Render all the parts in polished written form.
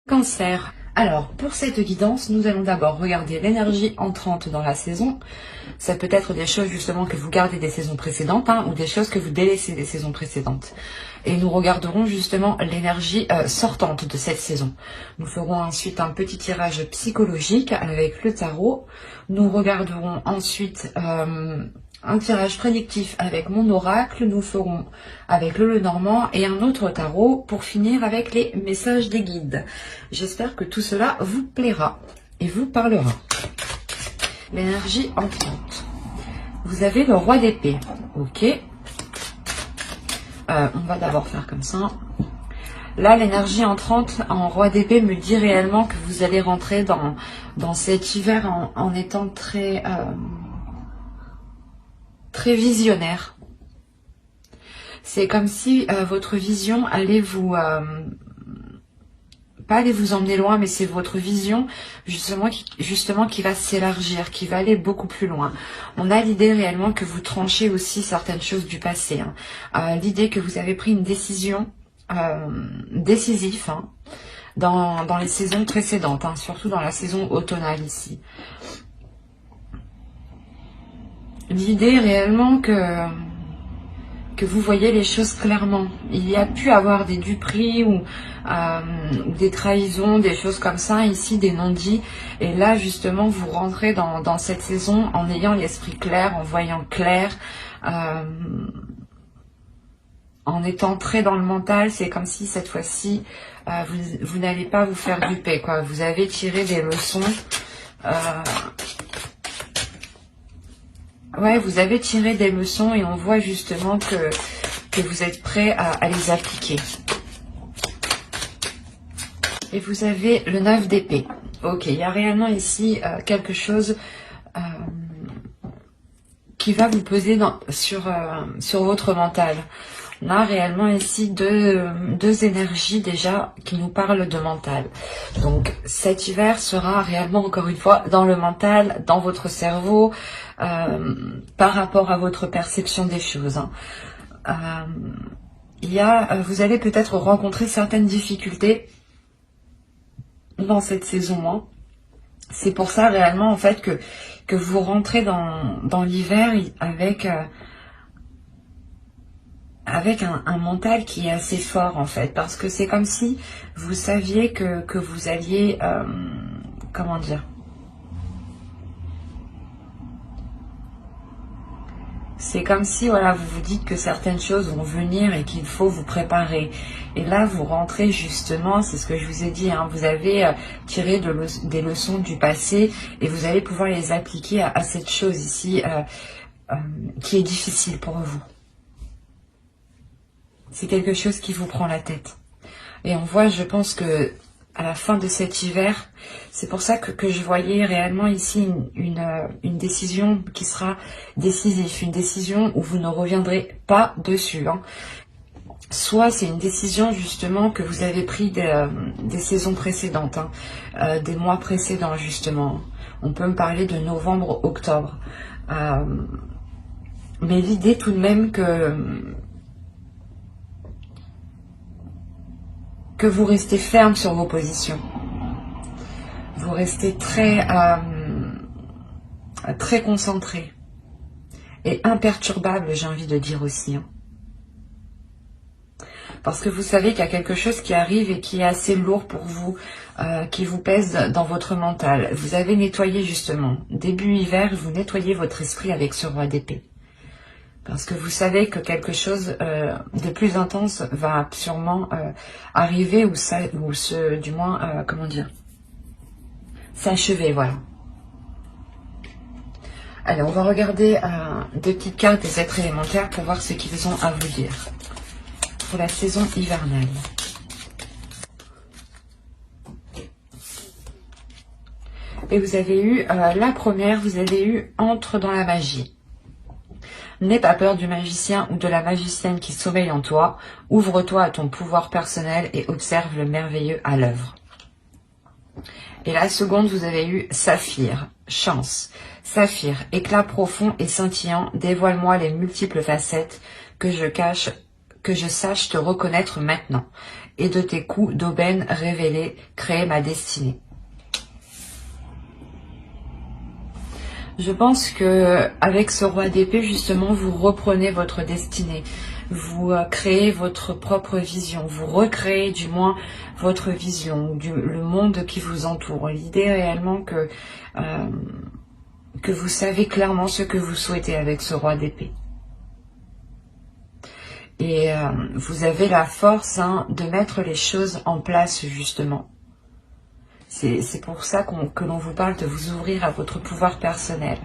Cancer. Alors, pour cette guidance, nous allons d'abord regarder l'énergie entrante dans la saison. Ça peut être des choses justement que vous gardez des saisons précédentes ou des choses que vous délaissez des saisons précédentes. Et nous regarderons justement l'énergie sortante de cette saison. Nous ferons ensuite un petit tirage psychologique avec le tarot. Nous regarderons ensuite un tirage prédictif avec mon oracle. Nous ferons avec le Lenormand et un autre tarot pour finir avec les messages des guides. J'espère que tout cela vous plaira et vous parlera. L'énergie entrante. Vous avez le roi d'épée. Ok. On va d'abord faire comme ça. Là, l'énergie entrante en roi d'épée me dit réellement que vous allez rentrer dans cet hiver en étant très visionnaire. C'est comme si votre vision allait vous... pas aller vous emmener loin, mais c'est votre vision justement qui va s'élargir, qui va aller beaucoup plus loin. On a l'idée réellement que vous tranchez aussi certaines choses du passé. L'idée que vous avez pris une décision décisive dans les saisons précédentes, surtout dans la saison automnale ici. L'idée réellement que vous voyez les choses clairement. Il y a pu avoir des duperies ou des trahisons, des choses comme ça, ici des non-dits. Et là, justement, vous rentrez dans cette saison en ayant l'esprit clair, en voyant clair, en étant très dans le mental. C'est comme si cette fois-ci, vous n'allez pas vous faire duper, quoi. Vous avez tiré des leçons. Ouais, vous avez tiré des leçons et on voit justement que vous êtes prêt à les appliquer. Et vous avez le 9 d'épée. Ok, il y a réellement ici quelque chose qui va vous peser sur votre mental. On a réellement ici deux énergies déjà qui nous parlent de mental. Donc cet hiver sera réellement encore une fois dans le mental, dans votre cerveau, par rapport à votre perception des choses. Vous allez peut-être rencontrer certaines difficultés dans cette saison. C'est pour ça réellement en fait que vous rentrez dans l'hiver avec un mental qui est assez fort en fait, parce que c'est comme si vous saviez que vous alliez, comment dire, c'est comme si voilà, vous vous dites que certaines choses vont venir et qu'il faut vous préparer. Et là, vous rentrez justement, c'est ce que je vous ai dit, vous avez tiré des leçons du passé et vous allez pouvoir les appliquer à cette chose ici qui est difficile pour vous. C'est quelque chose qui vous prend la tête. Et on voit, je pense que à la fin de cet hiver, c'est pour ça que je voyais réellement ici une décision qui sera décisive, une décision où vous ne reviendrez pas dessus. Soit c'est une décision justement que vous avez pris des saisons précédentes, des mois précédents justement. On peut me parler de novembre, octobre. Mais l'idée tout de même que vous restez ferme sur vos positions. Vous restez très concentré et imperturbable, j'ai envie de dire aussi. Parce que vous savez qu'il y a quelque chose qui arrive et qui est assez lourd pour vous, qui vous pèse dans votre mental. Vous avez nettoyé justement, début hiver, vous nettoyez votre esprit avec ce roi d'épée. Parce que vous savez que quelque chose de plus intense va sûrement arriver du moins, comment dire, s'achever, voilà. Allez, on va regarder deux petites cartes des êtres élémentaires pour voir ce qu'ils ont à vous dire pour la saison hivernale. Et vous avez eu, la première, vous avez eu entre dans la magie. N'aie pas peur du magicien ou de la magicienne qui sommeille en toi. Ouvre-toi à ton pouvoir personnel et observe le merveilleux à l'œuvre. Et la seconde, vous avez eu Saphir, chance. Saphir, éclat profond et scintillant, dévoile-moi les multiples facettes que je sache te reconnaître maintenant. et de tes coups d'aubaine révélés, créer ma destinée. Je pense que avec ce roi d'épée, justement, vous reprenez votre destinée. Vous créez votre propre vision. Vous recréez du moins votre vision, le monde qui vous entoure. L'idée réellement que vous savez clairement ce que vous souhaitez avec ce roi d'épée. Et vous avez la force de mettre les choses en place, justement. C'est pour ça que l'on vous parle de vous ouvrir à votre pouvoir personnel.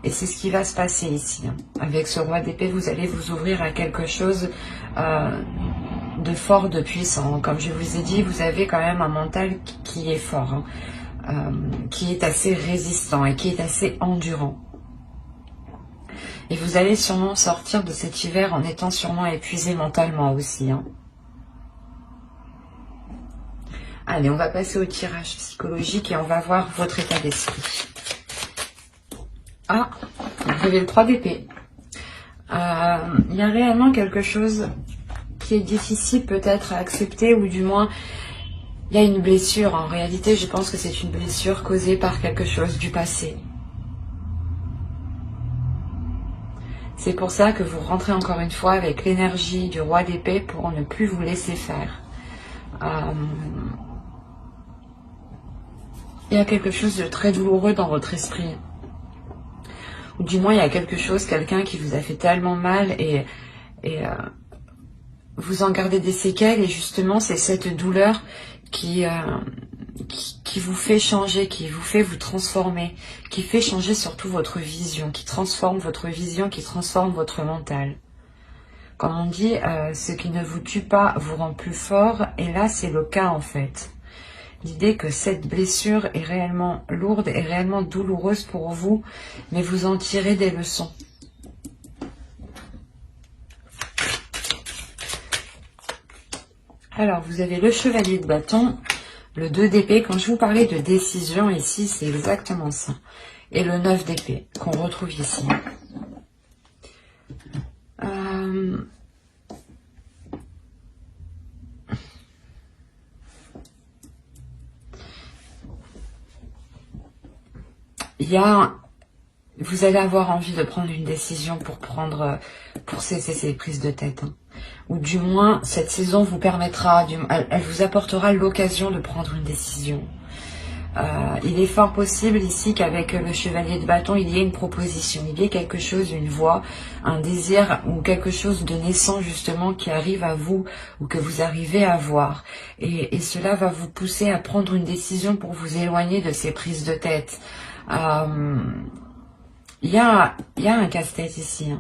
Et c'est ce qui va se passer ici. Avec ce roi d'épée, vous allez vous ouvrir à quelque chose de fort, de puissant. Comme je vous ai dit, vous avez quand même un mental qui est fort, qui est assez résistant et qui est assez endurant. Et vous allez sûrement sortir de cet hiver en étant sûrement épuisé mentalement aussi. Allez, on va passer au tirage psychologique et on va voir votre état d'esprit. Ah, vous avez le 3 d'épée. Il y a réellement quelque chose qui est difficile peut-être à accepter, ou du moins, il y a une blessure. En réalité, je pense que c'est une blessure causée par quelque chose du passé. C'est pour ça que vous rentrez encore une fois avec l'énergie du roi d'épée pour ne plus vous laisser faire. Il y a quelque chose de très douloureux dans votre esprit. Ou du moins, il y a quelque chose, quelqu'un qui vous a fait tellement mal et vous en gardez des séquelles. Et justement, c'est cette douleur qui vous fait changer, qui vous fait vous transformer, qui fait changer surtout votre vision, qui transforme votre vision, qui transforme votre mental. Comme on dit, ce qui ne vous tue pas vous rend plus fort. Et là, c'est le cas en fait. L'idée que cette blessure est réellement lourde et réellement douloureuse pour vous, mais vous en tirez des leçons. Alors, vous avez le chevalier de bâton, le 2 d'épée. Quand je vous parlais de décision ici, c'est exactement ça. Et le 9 d'épée qu'on retrouve ici. Vous allez avoir envie de prendre une décision pour cesser ces prises de tête. Ou du moins, cette saison vous permettra, elle vous apportera l'occasion de prendre une décision. Il est fort possible ici qu'avec le chevalier de bâton, il y ait une proposition, il y ait quelque chose, une voix, un désir ou quelque chose de naissant justement qui arrive à vous ou que vous arrivez à voir. Et cela va vous pousser à prendre une décision pour vous éloigner de ces prises de tête. Il y a un casse-tête ici.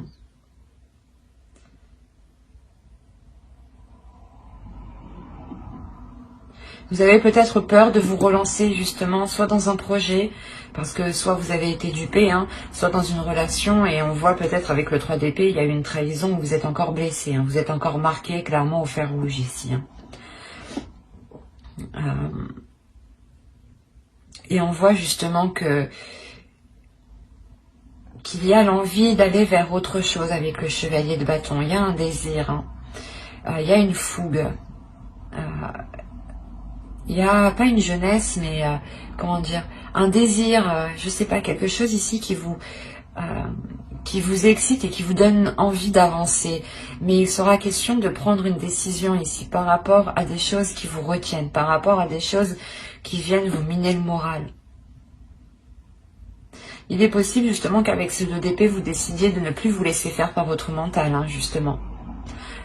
Vous avez peut-être peur de vous relancer justement, soit dans un projet, parce que soit vous avez été dupé, soit dans une relation, et on voit peut-être avec le 3 d'épée, il y a eu une trahison où vous êtes encore blessé, vous êtes encore marqué clairement au fer rouge ici. Et on voit justement qu'il y a l'envie d'aller vers autre chose avec le chevalier de bâton. Il y a un désir, il y a une fougue. Il n'y a pas une jeunesse, mais comment dire, un désir, je sais pas, quelque chose ici qui vous excite et qui vous donne envie d'avancer. Mais il sera question de prendre une décision ici par rapport à des choses qui vous retiennent, par rapport à des choses qui viennent vous miner le moral. Il est possible justement qu'avec ce 2 d'épée, vous décidiez de ne plus vous laisser faire par votre mental, justement.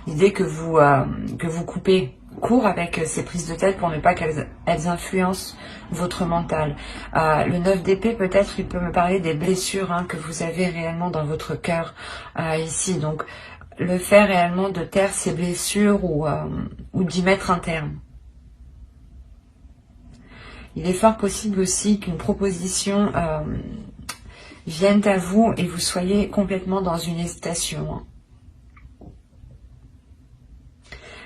L'idée que vous coupez court avec ces prises de tête pour ne pas qu'elles influencent votre mental. Le 9 d'épée, peut-être, il peut me parler des blessures que vous avez réellement dans votre cœur ici. Donc, le fait réellement de taire ces blessures ou d'y mettre un terme. Il est fort possible aussi qu'une proposition vienne à vous et vous soyez complètement dans une hésitation.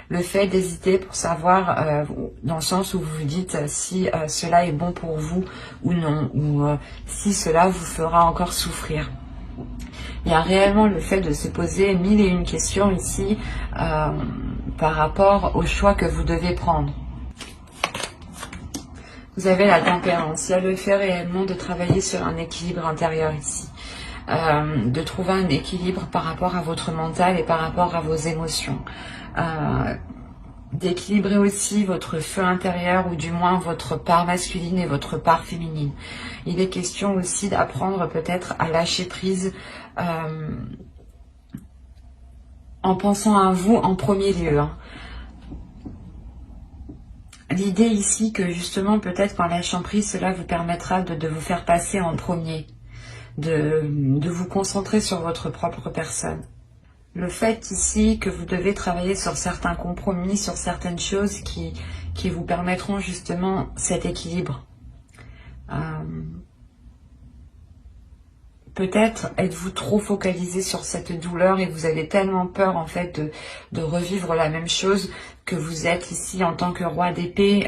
Le fait d'hésiter pour savoir, dans le sens où vous vous dites si cela est bon pour vous ou non, ou si cela vous fera encore souffrir. Il y a réellement le fait de se poser 1001 questions ici par rapport au choix que vous devez prendre. Vous avez la tempérance. Il y a le fait réellement de travailler sur un équilibre intérieur ici. De trouver un équilibre par rapport à votre mental et par rapport à vos émotions. D'équilibrer aussi votre feu intérieur ou du moins votre part masculine et votre part féminine. Il est question aussi d'apprendre peut-être à lâcher prise en pensant à vous en premier lieu. L'idée ici que justement peut-être qu'en lâchant prise, cela vous permettra de vous faire passer en premier, de vous concentrer sur votre propre personne. Le fait ici que vous devez travailler sur certains compromis, sur certaines choses qui vous permettront justement cet équilibre. Peut-être êtes-vous trop focalisé sur cette douleur et vous avez tellement peur en fait de revivre la même chose que vous êtes ici en tant que roi d'épée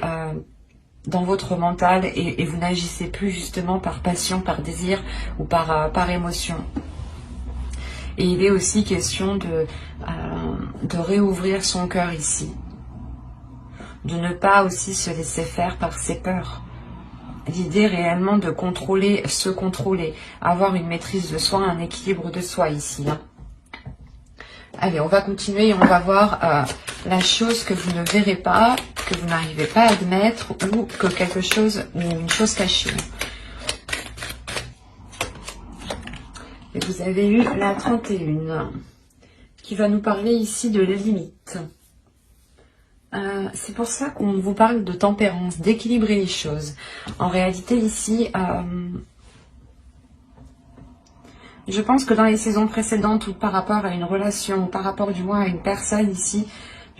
dans votre mental et vous n'agissez plus justement par passion, par désir ou par émotion. Et il est aussi question de réouvrir son cœur ici. De ne pas aussi se laisser faire par ses peurs. L'idée réellement de contrôler, se contrôler, avoir une maîtrise de soi, un équilibre de soi ici. Allez, on va continuer et on va voir la chose que vous ne verrez pas, que vous n'arrivez pas à admettre ou que quelque chose, ou une chose cachée. Et vous avez eu la 31 qui va nous parler ici de la limite. C'est pour ça qu'on vous parle de tempérance, d'équilibrer les choses. En réalité ici, je pense que dans les saisons précédentes ou par rapport à une relation, ou par rapport du moins à une personne ici,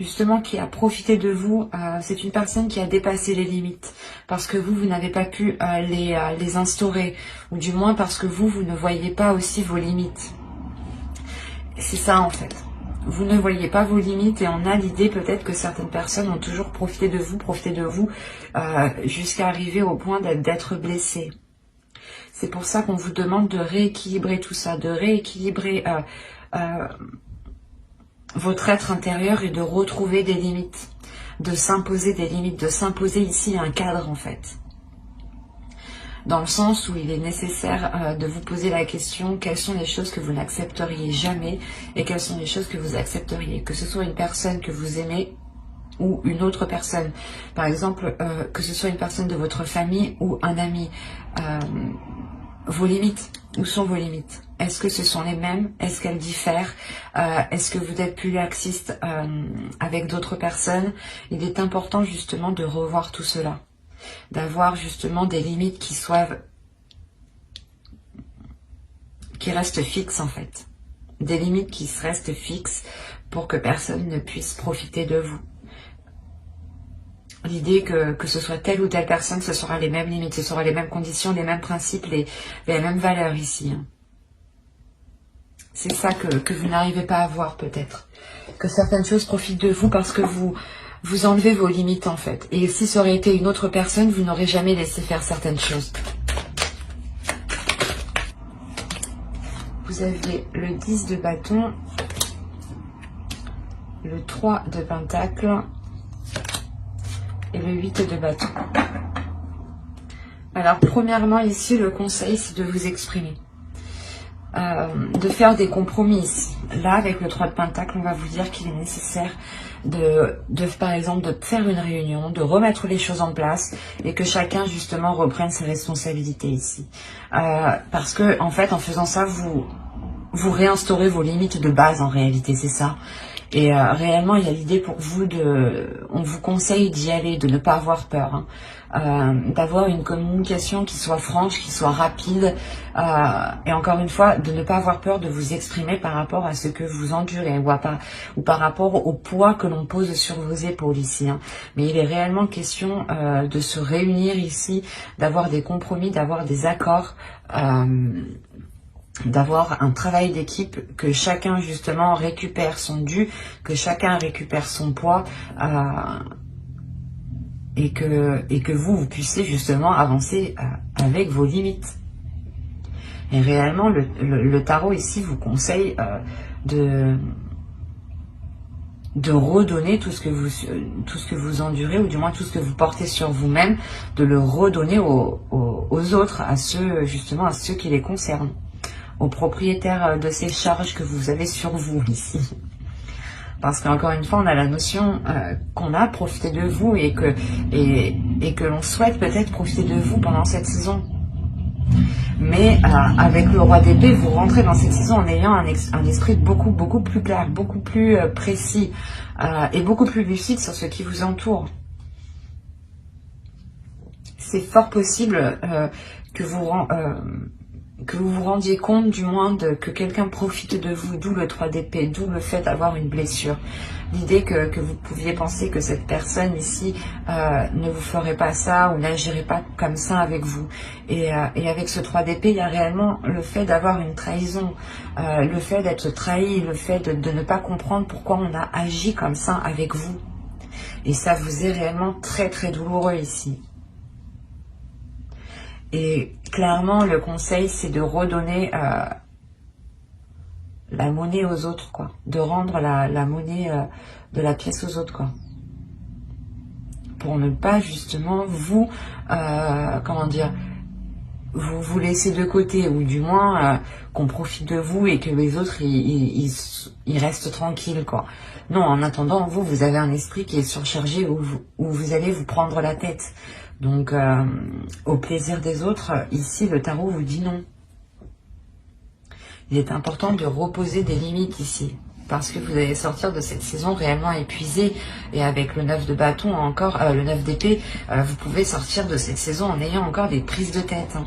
justement qui a profité de vous, c'est une personne qui a dépassé les limites. Parce que vous n'avez pas pu les instaurer. Ou du moins parce que vous ne voyez pas aussi vos limites. C'est ça en fait. Vous ne voyez pas vos limites et on a l'idée peut-être que certaines personnes ont toujours profité de vous jusqu'à arriver au point d'être blessées. C'est pour ça qu'on vous demande de rééquilibrer tout ça, de rééquilibrer votre être intérieur et de retrouver des limites, de s'imposer des limites, de s'imposer ici un cadre en fait. Dans le sens où il est nécessaire de vous poser la question, quelles sont les choses que vous n'accepteriez jamais et quelles sont les choses que vous accepteriez. Que ce soit une personne que vous aimez ou une autre personne. Par exemple, que ce soit une personne de votre famille ou un ami. Vos limites, où sont vos limites? Est-ce que ce sont les mêmes? Est-ce qu'elles diffèrent? Est-ce que vous êtes plus laxiste avec d'autres personnes? Il est important justement de revoir tout cela. D'avoir justement des limites qui restent fixes en fait. Des limites qui restent fixes pour que personne ne puisse profiter de vous. L'idée que ce soit telle ou telle personne, ce sera les mêmes limites, ce sera les mêmes conditions, les mêmes principes, les mêmes valeurs ici. C'est ça que vous n'arrivez pas à voir peut-être. Que certaines choses profitent de vous parce que vous enlevez vos limites en fait. Et si ça aurait été une autre personne, vous n'aurez jamais laissé faire certaines choses. Vous aviez le 10 de bâton, le 3 de pentacle et le 8 de bâton. Alors premièrement ici, le conseil c'est de vous exprimer. De faire des compromis ici. Là avec le 3 de pentacle, on va vous dire qu'il est nécessaire par exemple de faire une réunion, de remettre les choses en place et que chacun justement reprenne ses responsabilités ici. Parce que en fait en faisant ça vous réinstaurez vos limites de base en réalité, c'est ça. Et réellement il y a l'idée pour vous on vous conseille d'y aller, de ne pas avoir peur, d'avoir une communication qui soit franche, qui soit rapide, et encore une fois de ne pas avoir peur de vous exprimer par rapport à ce que vous endurez ou par rapport au poids que l'on pose sur vos épaules ici. Mais il est réellement question de se réunir ici, d'avoir des compromis, d'avoir des accords, d'avoir un travail d'équipe, que chacun justement récupère son dû, que chacun récupère son poids, et que vous puissiez justement avancer avec vos limites. Et réellement le tarot ici vous conseille de redonner tout ce que vous endurez, ou du moins tout ce que vous portez sur vous-même, de le redonner aux autres, à ceux, justement, à ceux qui les concernent, aux propriétaires de ces charges que vous avez sur vous ici. Parce qu'encore une fois, on a la notion qu'on a profité de vous et que l'on souhaite peut-être profiter de vous pendant cette saison. Mais avec le roi d'épée, vous rentrez dans cette saison en ayant un esprit beaucoup plus clair, beaucoup plus précis et beaucoup plus lucide sur ce qui vous entoure. C'est fort possible que vous vous rendiez compte du moins que quelqu'un profite de vous, d'où le 3 d'épée, d'où le fait d'avoir une blessure. L'idée que vous pouviez penser que cette personne ici ne vous ferait pas ça ou n'agirait pas comme ça avec vous. Et avec ce 3 d'épée, il y a réellement le fait d'avoir une trahison, le fait d'être trahi, le fait de ne pas comprendre pourquoi on a agi comme ça avec vous. Et ça vous est réellement très douloureux ici. Et clairement, le conseil, c'est de redonner la monnaie aux autres, quoi. De rendre la monnaie de la pièce aux autres, quoi. Pour ne pas, justement, vous, comment dire, vous laisser de côté, ou du moins qu'on profite de vous et que les autres, ils restent tranquilles, quoi. Non, en attendant, vous avez un esprit qui est surchargé, où vous allez vous prendre la tête. Donc, au plaisir des autres, ici, le tarot vous dit non. Il est important de reposer des limites ici, parce que vous allez sortir de cette saison réellement épuisé. Et avec le 9 de bâton, encore le 9 d'épée, vous pouvez sortir de cette saison en ayant encore des prises de tête. Hein.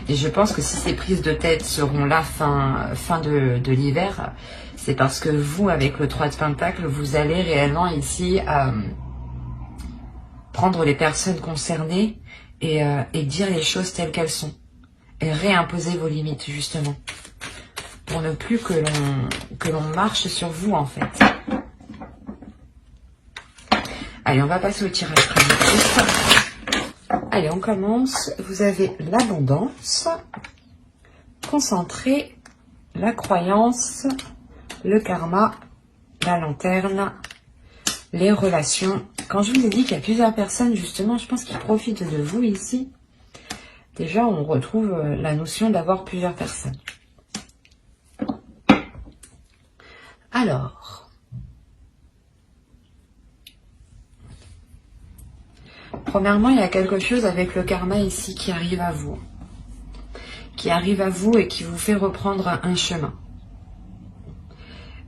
Et je pense que si ces prises de tête seront là fin de l'hiver, c'est parce que vous, avec le 3 de Pentacle, vous allez réellement ici prendre les personnes concernées et dire les choses telles qu'elles sont. Et réimposer vos limites, justement. Pour ne plus que l'on marche sur vous, en fait. Allez, on va passer au tirage prédictif. Allez, on commence. Vous avez l'abondance, concentré, la croyance, le karma, la lanterne, les relations. Quand je vous ai dit qu'il y a plusieurs personnes, justement, je pense qu'ils profitent de vous ici. Déjà, on retrouve la notion d'avoir plusieurs personnes. Alors, premièrement, il y a quelque chose avec le karma ici qui arrive à vous. Qui arrive à vous et qui vous fait reprendre un chemin.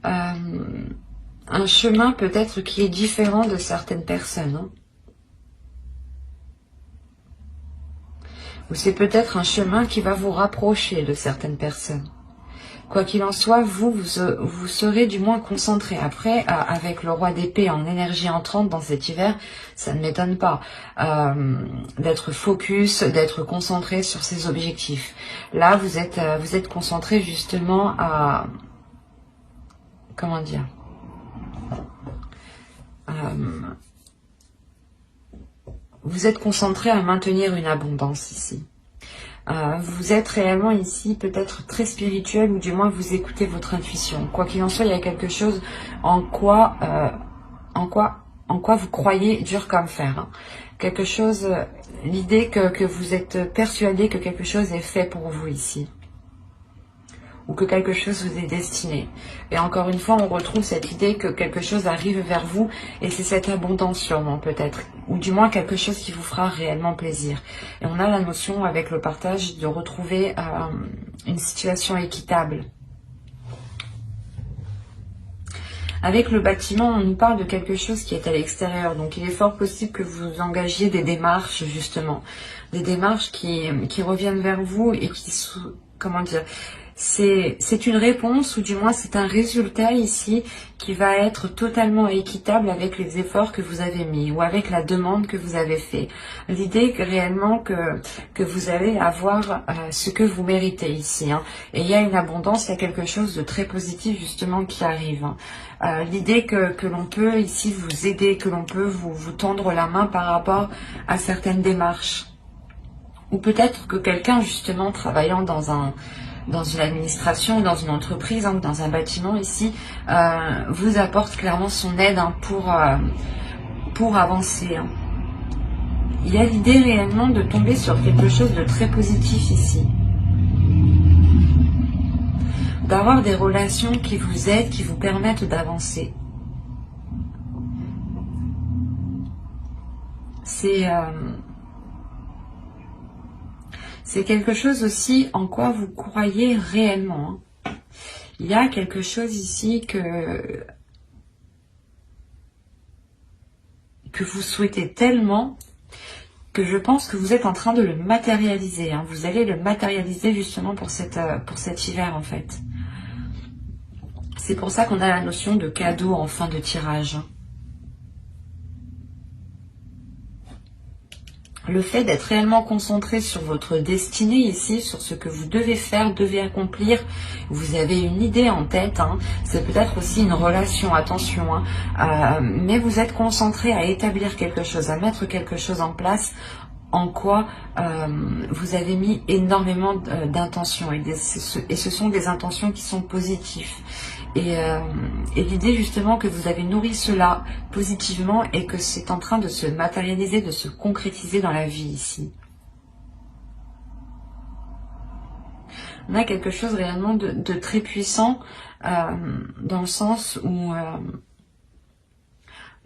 Un chemin peut-être qui est différent de certaines personnes. Hein. Ou c'est peut-être un chemin qui va vous rapprocher de certaines personnes. Quoi qu'il en soit, vous serez du moins concentré. Après, avec le roi d'épée en énergie entrante dans cet hiver, ça ne m'étonne pas d'être focus, d'être concentré sur ses objectifs. Là, vous êtes concentré justement à... Comment dire vous êtes concentré à maintenir une abondance ici. Vous êtes réellement ici peut-être très spirituel, ou du moins vous écoutez votre intuition. Quoi qu'il en soit, il y a quelque chose en quoi vous croyez dur comme fer. Hein. Quelque chose, l'idée que vous êtes persuadé que quelque chose est fait pour vous ici. Ou que quelque chose vous est destiné. Et encore une fois, on retrouve cette idée que quelque chose arrive vers vous, et c'est cette abondance sûrement peut-être, ou du moins quelque chose qui vous fera réellement plaisir. Et on a la notion avec le partage de retrouver une situation équitable. Avec le bâtiment, on nous parle de quelque chose qui est à l'extérieur, donc il est fort possible que vous engagiez des démarches justement, des démarches qui reviennent vers vous et qui, comment dire, c'est une réponse, ou du moins c'est un résultat ici qui va être totalement équitable avec les efforts que vous avez mis ou avec la demande que vous avez fait. L'idée que réellement que vous allez avoir ce que vous méritez ici. Hein. Et il y a une abondance, il y a quelque chose de très positif justement qui arrive. Hein. L'idée que l'on peut ici vous aider, que l'on peut vous tendre la main par rapport à certaines démarches. Ou peut-être que quelqu'un justement travaillant dans un dans une administration, dans une entreprise, hein, dans un bâtiment ici, vous apporte clairement son aide, hein, pour avancer. Hein. Il y a l'idée réellement de tomber sur quelque chose de très positif ici. D'avoir des relations qui vous aident, qui vous permettent d'avancer. C'est quelque chose aussi en quoi vous croyez réellement. Hein. Il y a quelque chose ici que vous souhaitez tellement que je pense que vous êtes en train de le matérialiser. Hein. Vous allez le matérialiser justement pour cet hiver en fait. C'est pour ça qu'on a la notion de cadeau en fin de tirage. Le fait d'être réellement concentré sur votre destinée ici, sur ce que vous devez faire, devez accomplir, vous avez une idée en tête, hein. C'est peut-être aussi une relation, attention, hein. Mais vous êtes concentré à établir quelque chose, à mettre quelque chose en place, en quoi vous avez mis énormément d'intentions, et ce sont des intentions qui sont positives. Et l'idée justement que vous avez nourri cela positivement et que c'est en train de se matérialiser, de se concrétiser dans la vie ici. On a quelque chose réellement de très puissant dans le sens où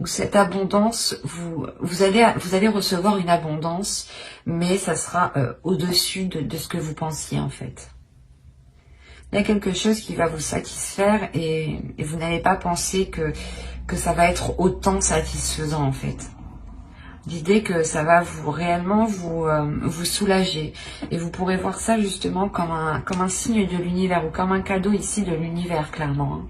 cette abondance, vous allez recevoir une abondance, mais ça sera au-dessus de ce que vous pensiez en fait. Il y a quelque chose qui va vous satisfaire et vous n'allez pas penser que ça va être autant satisfaisant en fait. L'idée que ça va réellement vous soulager. Et vous pourrez voir ça justement comme un signe de l'univers ou comme un cadeau ici de l'univers clairement. Hein.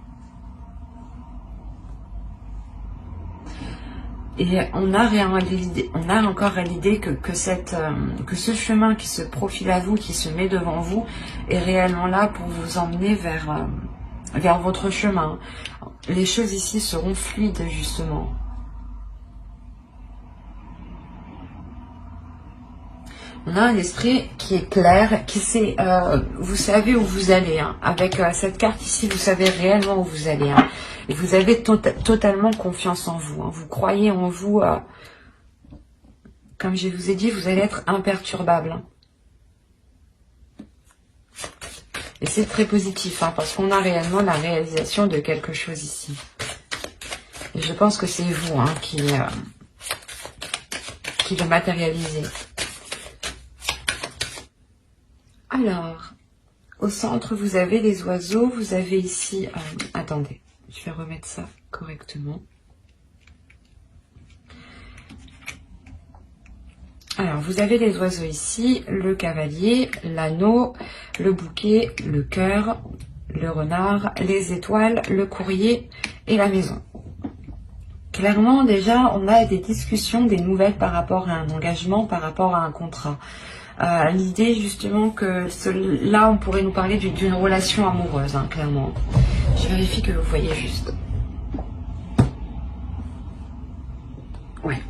Et on a encore l'idée que ce chemin qui se profile à vous, qui se met devant vous, est réellement là pour vous emmener vers votre chemin. Les choses ici seront fluides, justement. On a un esprit qui est clair, qui sait, vous savez où vous allez. Hein. Avec cette carte ici, vous savez réellement où vous allez. Hein. Et vous avez totalement confiance en vous. Hein. Vous croyez en vous. Comme je vous ai dit, vous allez être imperturbable. Hein. Et c'est très positif, hein, parce qu'on a réellement la réalisation de quelque chose ici. Et je pense que c'est vous, hein, qui le matérialisez. Alors, au centre, vous avez les oiseaux. Vous avez ici... attendez, je vais remettre ça correctement. Alors, vous avez les oiseaux ici, le cavalier, l'anneau, le bouquet, le cœur, le renard, les étoiles, le courrier et la maison. Clairement, déjà, on a des discussions, des nouvelles par rapport à un engagement, par rapport à un contrat. L'idée, justement, que là, on pourrait nous parler d'une relation amoureuse, hein, clairement. Je vérifie que vous voyez juste. Ouais.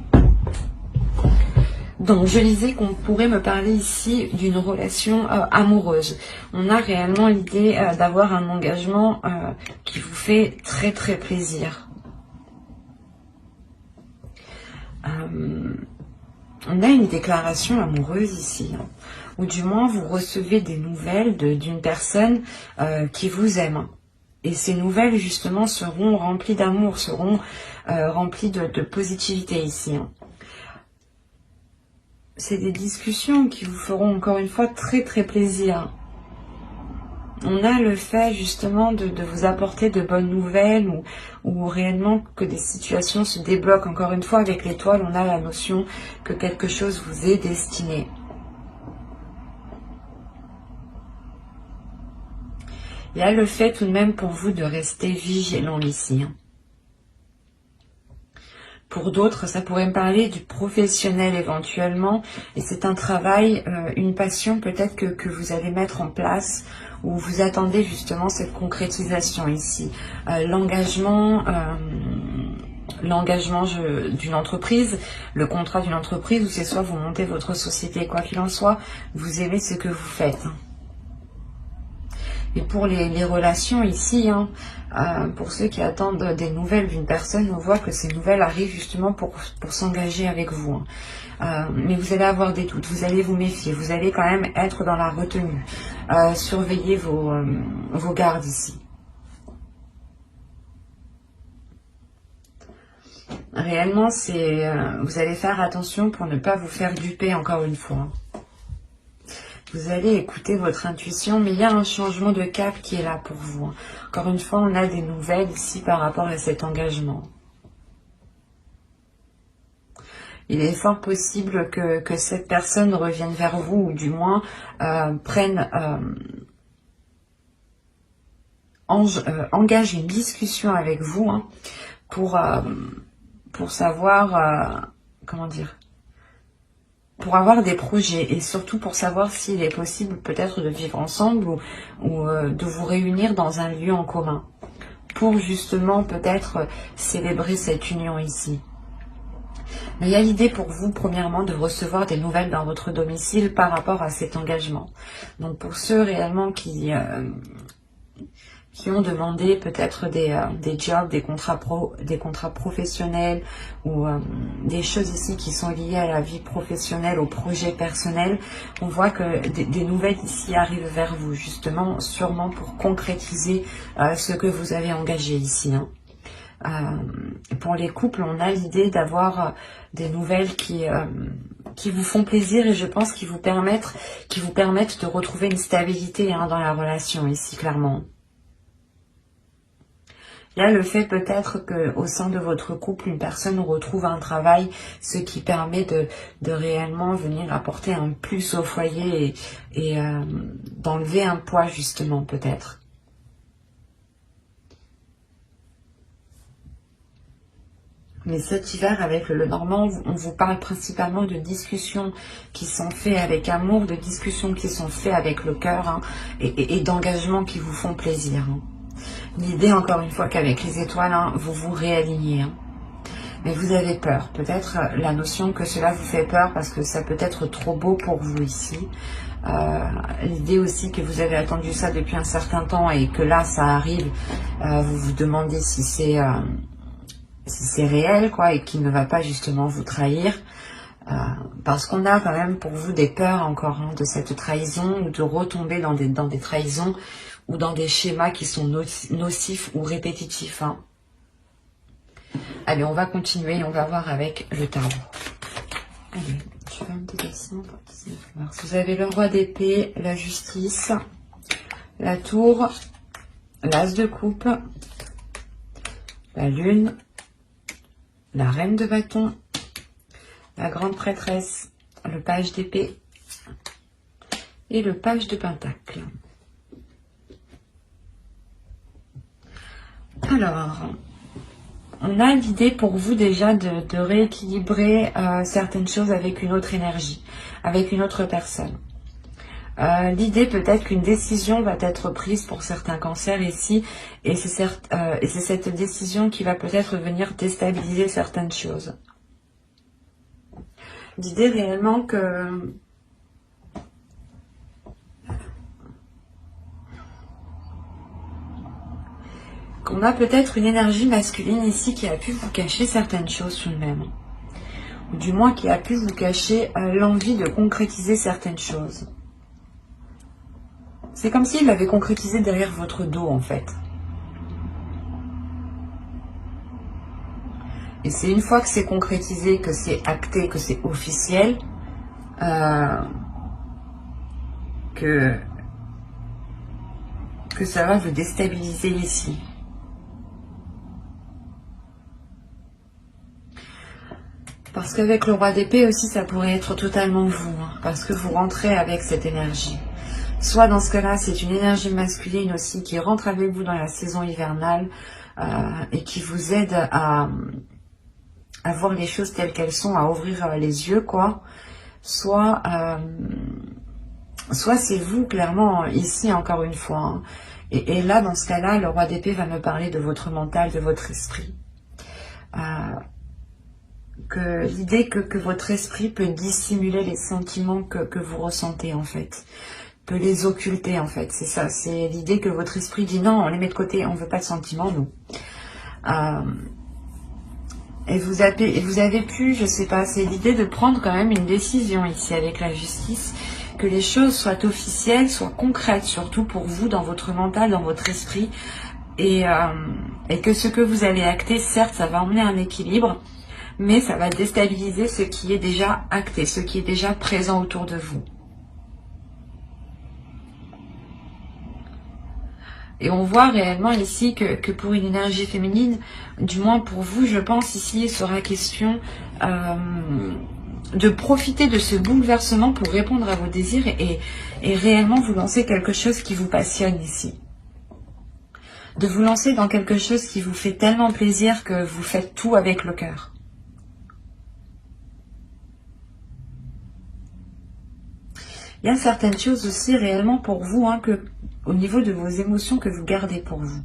Donc, je disais qu'on pourrait me parler ici d'une relation amoureuse. On a réellement l'idée d'avoir un engagement qui vous fait très très plaisir. On a une déclaration amoureuse ici, hein, ou du moins vous recevez des nouvelles d'une personne qui vous aime. Et ces nouvelles, justement, seront remplies d'amour, seront remplies de positivité ici. Hein. C'est des discussions qui vous feront encore une fois très très plaisir. On a le fait justement de vous apporter de bonnes nouvelles ou réellement que des situations se débloquent. Encore une fois, avec l'étoile, on a la notion que quelque chose vous est destiné. Il y a le fait tout de même pour vous de rester vigilant ici. Pour d'autres, ça pourrait me parler du professionnel éventuellement. Et c'est un travail, une passion peut-être que vous allez mettre en place, où vous attendez justement cette concrétisation ici. L'engagement d'une entreprise, le contrat d'une entreprise, où c'est soit vous montez votre société, quoi qu'il en soit, vous aimez ce que vous faites. Et pour les relations ici, hein, pour ceux qui attendent des nouvelles d'une personne, on voit que ces nouvelles arrivent justement pour s'engager avec vous. Mais vous allez avoir des doutes, vous allez vous méfier, vous allez quand même être dans la retenue. Surveillez vos gardes ici. Réellement, vous allez faire attention pour ne pas vous faire duper encore une fois. Vous allez écouter votre intuition, mais il y a un changement de cap qui est là pour vous. Encore une fois, on a des nouvelles ici par rapport à cet engagement. Il est fort possible que cette personne revienne vers vous, ou du moins engage une discussion avec vous, hein, pour savoir, comment dire, pour avoir des projets et surtout pour savoir s'il est possible peut-être de vivre ensemble ou de vous réunir dans un lieu en commun pour justement peut-être célébrer cette union ici. Mais il y a l'idée pour vous, premièrement, de recevoir des nouvelles dans votre domicile par rapport à cet engagement. Donc pour ceux réellement qui ont demandé peut-être des jobs, des contrats professionnels ou des choses ici qui sont liées à la vie professionnelle, au projet personnel, on voit que des nouvelles ici arrivent vers vous, justement, sûrement pour concrétiser ce que vous avez engagé ici, hein. Pour les couples, on a l'idée d'avoir des nouvelles qui vous font plaisir et je pense qui vous permettent de retrouver une stabilité, hein, dans la relation ici, clairement. Il y a le fait peut-être qu'au sein de votre couple, une personne retrouve un travail, ce qui permet de réellement venir apporter un plus au foyer et d'enlever un poids justement peut-être. Mais cet hiver, avec le Normand, on vous parle principalement de discussions qui sont faites avec amour, de discussions qui sont faites avec le cœur, hein, et d'engagements qui vous font plaisir, hein. L'idée, encore une fois, qu'avec les étoiles, hein, vous vous réalignez, hein. Mais vous avez peur. Peut-être la notion que cela vous fait peur parce que ça peut être trop beau pour vous ici. L'idée aussi que vous avez attendu ça depuis un certain temps et que là, ça arrive. Vous vous demandez si c'est réel, quoi, et qu'il ne va pas justement vous trahir. Parce qu'on a quand même pour vous des peurs encore, hein, de cette trahison ou de retomber dans des trahisons ou dans des schémas qui sont nocifs ou répétitifs, hein. Allez, on va continuer, on va voir avec le tarot. Allez, je fais un petit dessin. Vous avez le roi d'épée, la justice, la tour, l'as de coupe, la lune, la reine de bâton, la grande prêtresse, le page d'épée et le page de pentacle. Alors, on a l'idée pour vous déjà de rééquilibrer certaines choses avec une autre énergie, avec une autre personne. L'idée peut-être qu'une décision va être prise pour certains cancers ici, et c'est cette décision qui va peut-être venir déstabiliser certaines choses. L'idée réellement qu'on a peut-être une énergie masculine ici qui a pu vous cacher certaines choses tout de même. Ou du moins qui a pu vous cacher l'envie de concrétiser certaines choses. C'est comme s'il l'avait concrétisé derrière votre dos en fait. Et c'est une fois que c'est concrétisé, que c'est acté, que c'est officiel, que ça va vous déstabiliser ici. Parce qu'avec le roi d'épée aussi, ça pourrait être totalement vous, hein, parce que vous rentrez avec cette énergie. Soit dans ce cas-là, c'est une énergie masculine aussi qui rentre avec vous dans la saison hivernale et qui vous aide à voir les choses telles qu'elles sont, à ouvrir les yeux, quoi. Soit c'est vous, clairement, ici, encore une fois, hein. Et là, dans ce cas-là, le roi d'épée va me parler de votre mental, de votre esprit. Que l'idée que votre esprit peut dissimuler les sentiments que vous ressentez, en fait. peut les occulter en fait. C'est ça, c'est l'idée que votre esprit dit non, on les met de côté, on veut pas de sentiments, nous. Et vous avez pu, je sais pas, c'est l'idée de prendre quand même une décision ici avec la justice, que les choses soient officielles, soient concrètes, surtout pour vous, dans votre mental, dans votre esprit, et que ce que vous allez acter, certes, ça va emmener un équilibre, mais ça va déstabiliser ce qui est déjà acté, ce qui est déjà présent autour de vous. Et on voit réellement ici que pour une énergie féminine, du moins pour vous, je pense ici, il sera question de profiter de ce bouleversement pour répondre à vos désirs et réellement vous lancer quelque chose qui vous passionne ici. De vous lancer dans quelque chose qui vous fait tellement plaisir que vous faites tout avec le cœur. Il y a certaines choses aussi réellement pour vous, hein, que au niveau de vos émotions que vous gardez pour vous.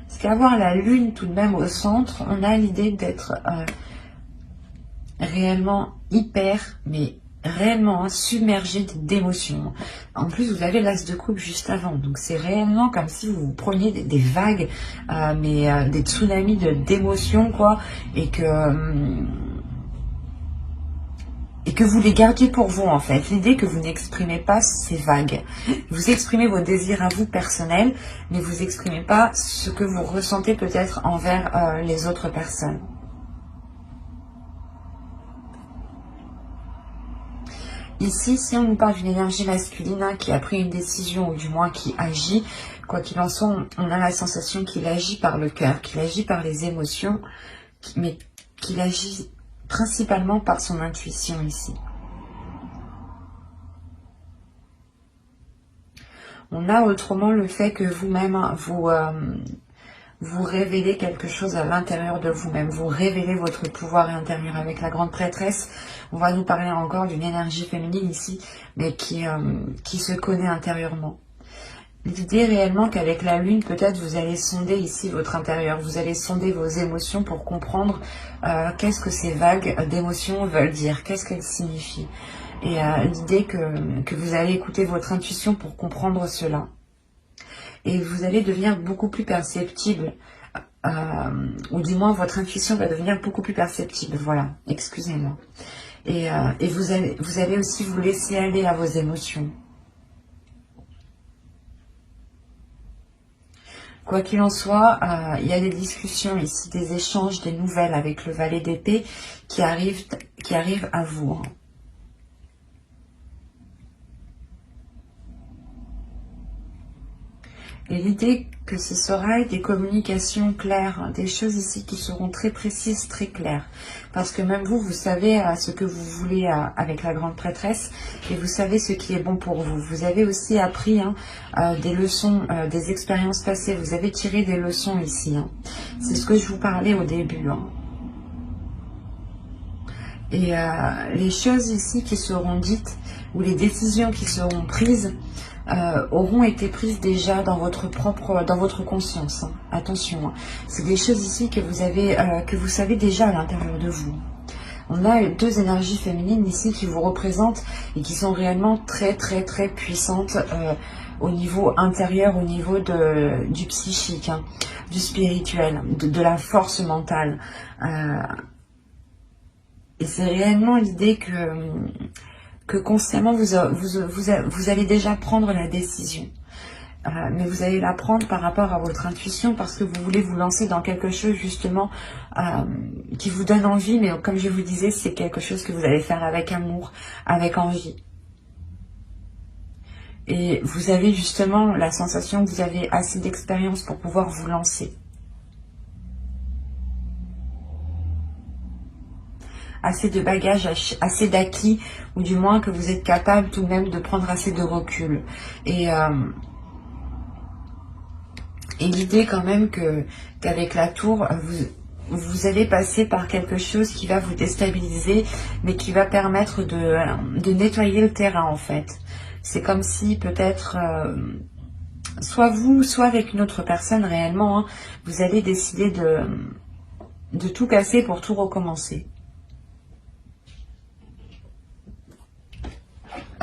Parce qu'avoir la lune tout de même au centre, on a l'idée d'être réellement hyper, mais réellement submergé d'émotions. En plus, vous avez l'as de coupe juste avant. Donc, c'est réellement comme si vous preniez des vagues, des tsunamis d'émotions, quoi. Et que vous les gardiez pour vous, en fait. L'idée que vous n'exprimez pas ces vagues. Vous exprimez vos désirs à vous personnels, mais vous n'exprimez pas ce que vous ressentez peut-être envers les autres personnes. Ici, si on nous parle d'une énergie masculine, hein, qui a pris une décision, ou du moins qui agit, quoi qu'il en soit, on a la sensation qu'il agit par le cœur, qu'il agit par les émotions, mais qu'il agit principalement par son intuition ici. On a autrement le fait que vous-même, vous révélez quelque chose à l'intérieur de vous-même. Vous révélez votre pouvoir intérieur. Avec la grande prêtresse, on va nous parler encore d'une énergie féminine ici, mais qui se connaît intérieurement. L'idée réellement qu'avec la lune, peut-être vous allez sonder ici votre intérieur. Vous allez sonder vos émotions pour comprendre qu'est-ce que ces vagues d'émotions veulent dire, qu'est-ce qu'elles signifient. Et l'idée que vous allez écouter votre intuition pour comprendre cela. Et vous allez devenir beaucoup plus perceptible, ou du moins votre intuition va devenir beaucoup plus perceptible, voilà, excusez-moi. Et vous allez aussi vous laisser aller à vos émotions. Quoi qu'il en soit, il y a des discussions ici, des échanges, des nouvelles avec le valet d'épée qui arrivent à vous. Hein. Et l'idée que ce sera des communications claires, hein, des choses ici qui seront très précises, très claires. Parce que même vous, vous savez ce que vous voulez avec la grande prêtresse et vous savez ce qui est bon pour vous. Vous avez aussi appris des leçons, des expériences passées. Vous avez tiré des leçons ici. Hein. C'est ce que je vous parlais au début. Hein. Et les choses ici qui seront dites ou les décisions qui seront prises auront été prises déjà dans votre conscience. Hein. Attention, hein. C'est des choses ici que vous savez déjà à l'intérieur de vous. On a deux énergies féminines ici qui vous représentent et qui sont réellement très très très puissantes au niveau intérieur, au niveau du psychique, hein, du spirituel, de la force mentale. Et c'est réellement l'idée que consciemment vous allez déjà prendre la décision. Mais vous allez la prendre par rapport à votre intuition parce que vous voulez vous lancer dans quelque chose justement qui vous donne envie. Mais comme je vous disais, c'est quelque chose que vous allez faire avec amour, avec envie. Et vous avez justement la sensation que vous avez assez d'expérience pour pouvoir vous lancer. Assez de bagages, assez d'acquis, ou du moins que vous êtes capable tout de même de prendre assez de recul. Et l'idée quand même qu'avec la tour, vous allez passer par quelque chose qui va vous déstabiliser, mais qui va permettre de nettoyer le terrain en fait. C'est comme si peut-être, soit vous, soit avec une autre personne réellement, hein, vous allez décider de tout casser pour tout recommencer.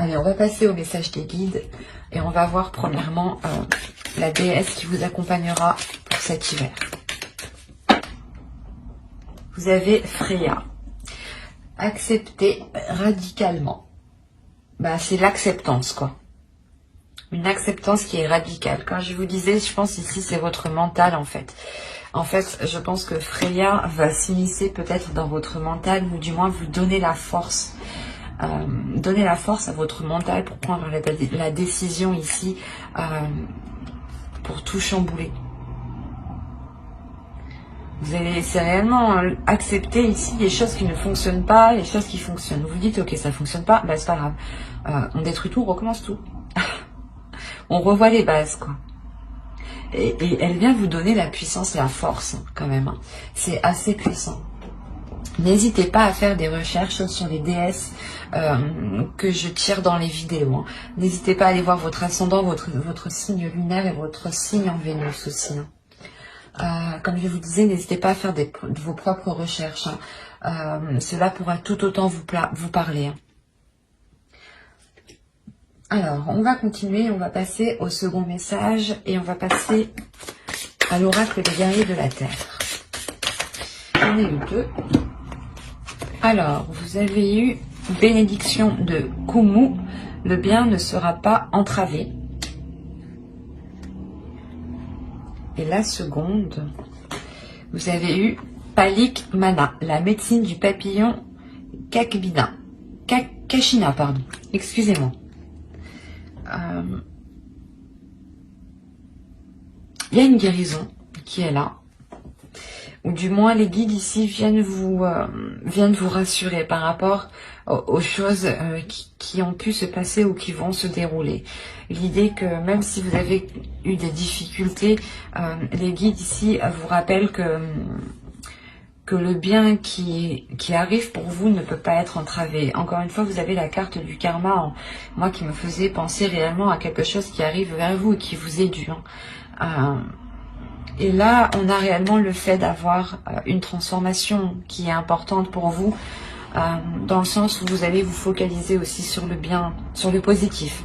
Allez, on va passer au message des guides et on va voir premièrement la déesse qui vous accompagnera pour cet hiver. Vous avez Freya. Accepter radicalement. Bah, c'est l'acceptance, quoi. Une acceptance qui est radicale. Quand je vous disais, je pense ici, c'est votre mental, en fait. En fait, je pense que Freya va s'immiscer peut-être dans votre mental, ou du moins vous donner la force. Donner la force à votre mental pour prendre la décision ici, pour tout chambouler. Vous allez réellement accepter ici les choses qui ne fonctionnent pas, les choses qui fonctionnent. Vous vous dites, ok, ça ne fonctionne pas, bah, c'est pas grave. On détruit tout, on recommence tout. On revoit les bases, quoi. Et elle vient vous donner la puissance et la force, quand même. Hein. C'est assez puissant. N'hésitez pas à faire des recherches sur les déesses que je tire dans les vidéos. Hein. N'hésitez pas à aller voir votre ascendant, votre signe lunaire et votre signe en Vénus aussi. Hein. Comme je vous disais, n'hésitez pas à faire vos propres recherches. Hein. Cela pourra tout autant vous parler. Hein. Alors, on va continuer, on va passer au second message et on va passer à l'oracle des guerriers de la Terre. J'en ai eu deux. Alors, vous avez eu bénédiction de Kumu, le bien ne sera pas entravé. Et la seconde, vous avez eu Palik Mana, la médecine du papillon Kachina, pardon, excusez-moi. Il y a une guérison qui est là, ou du moins les guides ici viennent vous rassurer par rapport aux choses qui ont pu se passer ou qui vont se dérouler. L'idée que même si vous avez eu des difficultés, les guides ici vous rappellent que le bien qui arrive pour vous ne peut pas être entravé. Encore une fois, vous avez la carte du karma, moi qui me faisait penser réellement à quelque chose qui arrive vers vous et qui vous est dû. Et là, on a réellement le fait d'avoir une transformation qui est importante pour vous, dans le sens où vous allez vous focaliser aussi sur le bien, sur le positif.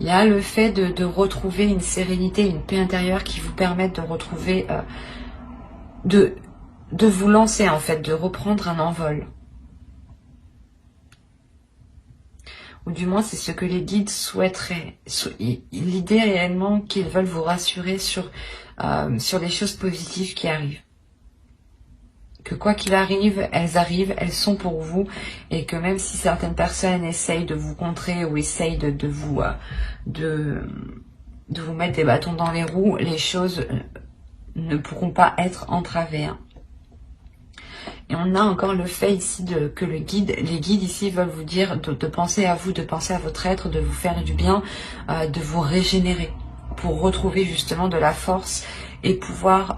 Il y a le fait de retrouver une sérénité, une paix intérieure qui vous permettent de retrouver... de vous lancer en fait, de reprendre un envol. Ou du moins c'est ce que les guides souhaiteraient. L'idée réellement qu'ils veulent vous rassurer sur les choses positives qui arrivent. Que quoi qu'il arrive, elles sont pour vous. Et que même si certaines personnes essayent de vous contrer ou essayent de vous mettre des bâtons dans les roues, les choses... ne pourront pas être entravés. Hein. Et on a encore le fait ici que les guides ici veulent vous dire de penser à vous, de penser à votre être, de vous faire du bien, de vous régénérer pour retrouver justement de la force et pouvoir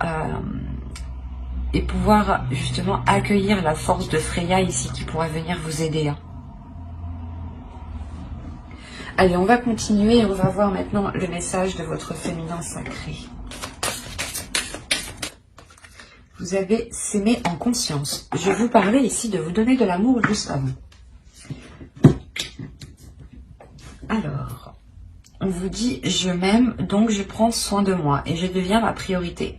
justement accueillir la force de Freya ici qui pourrait venir vous aider. Hein. Allez, on va continuer et on va voir maintenant le message de votre féminin sacré. Vous avez s'aimer en conscience. Je vous parlais ici de vous donner de l'amour juste avant. Alors, on vous dit, je m'aime, donc je prends soin de moi et je deviens ma priorité.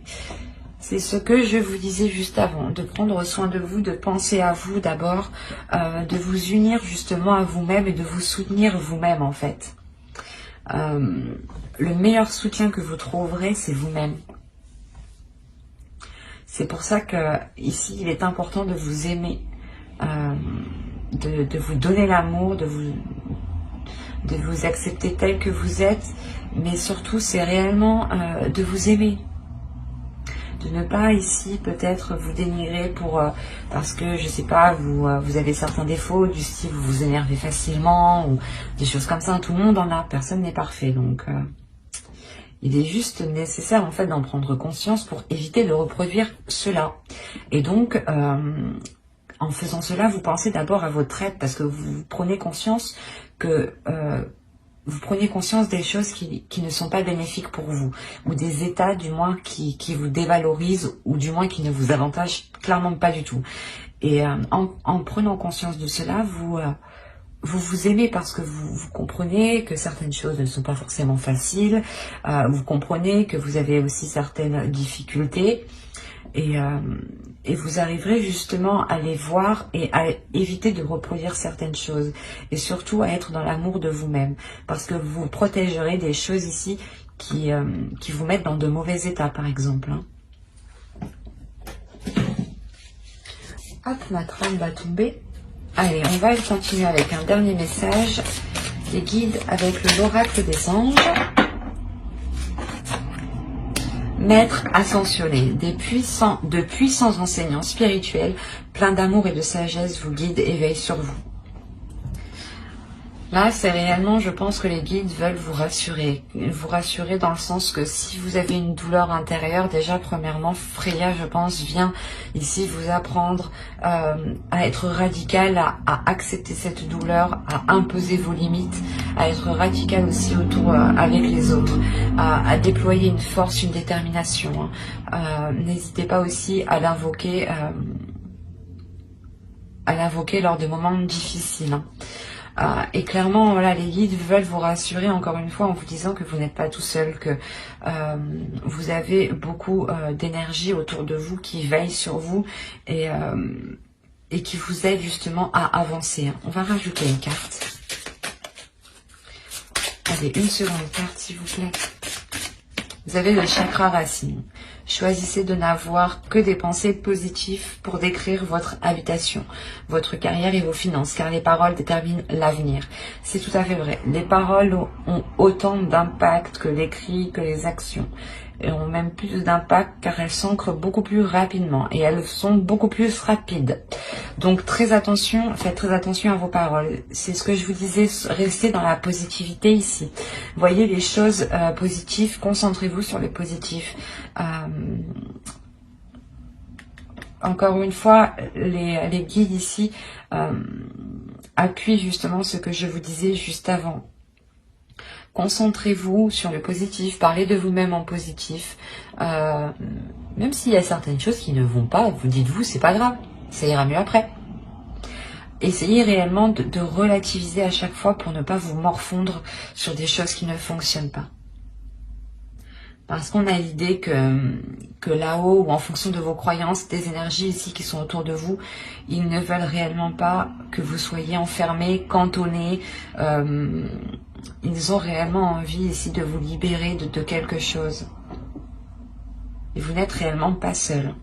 C'est ce que je vous disais juste avant, de prendre soin de vous, de penser à vous d'abord, de vous unir justement à vous-même et de vous soutenir vous-même en fait. Le meilleur soutien que vous trouverez, c'est vous-même. C'est pour ça que ici, il est important de vous aimer, de vous donner l'amour, de vous accepter tel que vous êtes, mais surtout, c'est réellement de vous aimer. De ne pas ici peut-être vous dénigrer parce que, je sais pas, vous avez certains défauts, du style vous vous énervez facilement, ou des choses comme ça. Tout le monde en a, personne n'est parfait, donc... il est juste nécessaire en fait d'en prendre conscience pour éviter de reproduire cela. Et donc, en faisant cela, vous pensez d'abord à votre aide parce que vous prenez conscience que vous prenez conscience des choses qui ne sont pas bénéfiques pour vous, ou des états du moins qui vous dévalorisent, ou du moins qui ne vous avantagent clairement pas du tout. Et en prenant conscience de cela, vous vous aimez parce que vous comprenez que certaines choses ne sont pas forcément faciles, vous comprenez que vous avez aussi certaines difficultés, et vous arriverez justement à les voir et à éviter de reproduire certaines choses, et surtout à être dans l'amour de vous-même, parce que vous protégerez des choses ici qui vous mettent dans de mauvais états, par exemple, hein. Hop, ma trame va tomber. Allez, on va continuer avec un dernier message. Les guides avec l'oracle des anges. Maître ascensionné, de puissants enseignants spirituels, pleins d'amour et de sagesse, vous guident et veillent sur vous. Là, c'est réellement, je pense que les guides veulent vous rassurer dans le sens que si vous avez une douleur intérieure, déjà, premièrement, Freya, je pense, vient ici vous apprendre à être radical, à accepter cette douleur, à imposer vos limites, à être radical aussi autour avec les autres, à déployer une force, une détermination, hein. N'hésitez pas aussi à l'invoquer lors de moments difficiles, hein. Et clairement, voilà, les guides veulent vous rassurer encore une fois en vous disant que vous n'êtes pas tout seul, que vous avez beaucoup d'énergie autour de vous qui veille sur vous et qui vous aide justement à avancer, hein. On va rajouter une carte. Allez, une seconde carte s'il vous plaît. Vous avez le chakra racine. Choisissez de n'avoir que des pensées positives pour décrire votre habitation, votre carrière et vos finances, car les paroles déterminent l'avenir. C'est tout à fait vrai. Les paroles ont autant d'impact que l'écrit, que les actions. Et ont même plus d'impact car elles s'ancrent beaucoup plus rapidement et elles sont beaucoup plus rapides. Donc très attention, faites très attention à vos paroles. C'est ce que je vous disais, restez dans la positivité ici. Voyez les choses positives, concentrez-vous sur les positifs. Encore une fois, les guides ici appuient justement ce que je vous disais juste avant. Concentrez-vous sur le positif, parlez de vous-même en positif. Même s'il y a certaines choses qui ne vont pas, vous dites-vous, c'est pas grave, ça ira mieux après. Essayez réellement de relativiser à chaque fois pour ne pas vous morfondre sur des choses qui ne fonctionnent pas. Parce qu'on a l'idée que là-haut, ou en fonction de vos croyances, des énergies ici qui sont autour de vous, ils ne veulent réellement pas que vous soyez enfermé, cantonné. Ils ont réellement envie ici de vous libérer de quelque chose. Et vous n'êtes réellement pas seul.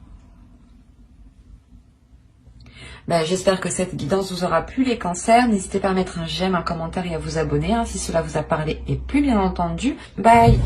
J'espère que cette guidance vous aura plu, les cancers. N'hésitez pas à mettre un j'aime, un commentaire et à vous abonner, hein, si cela vous a parlé et plu, bien entendu. Bye!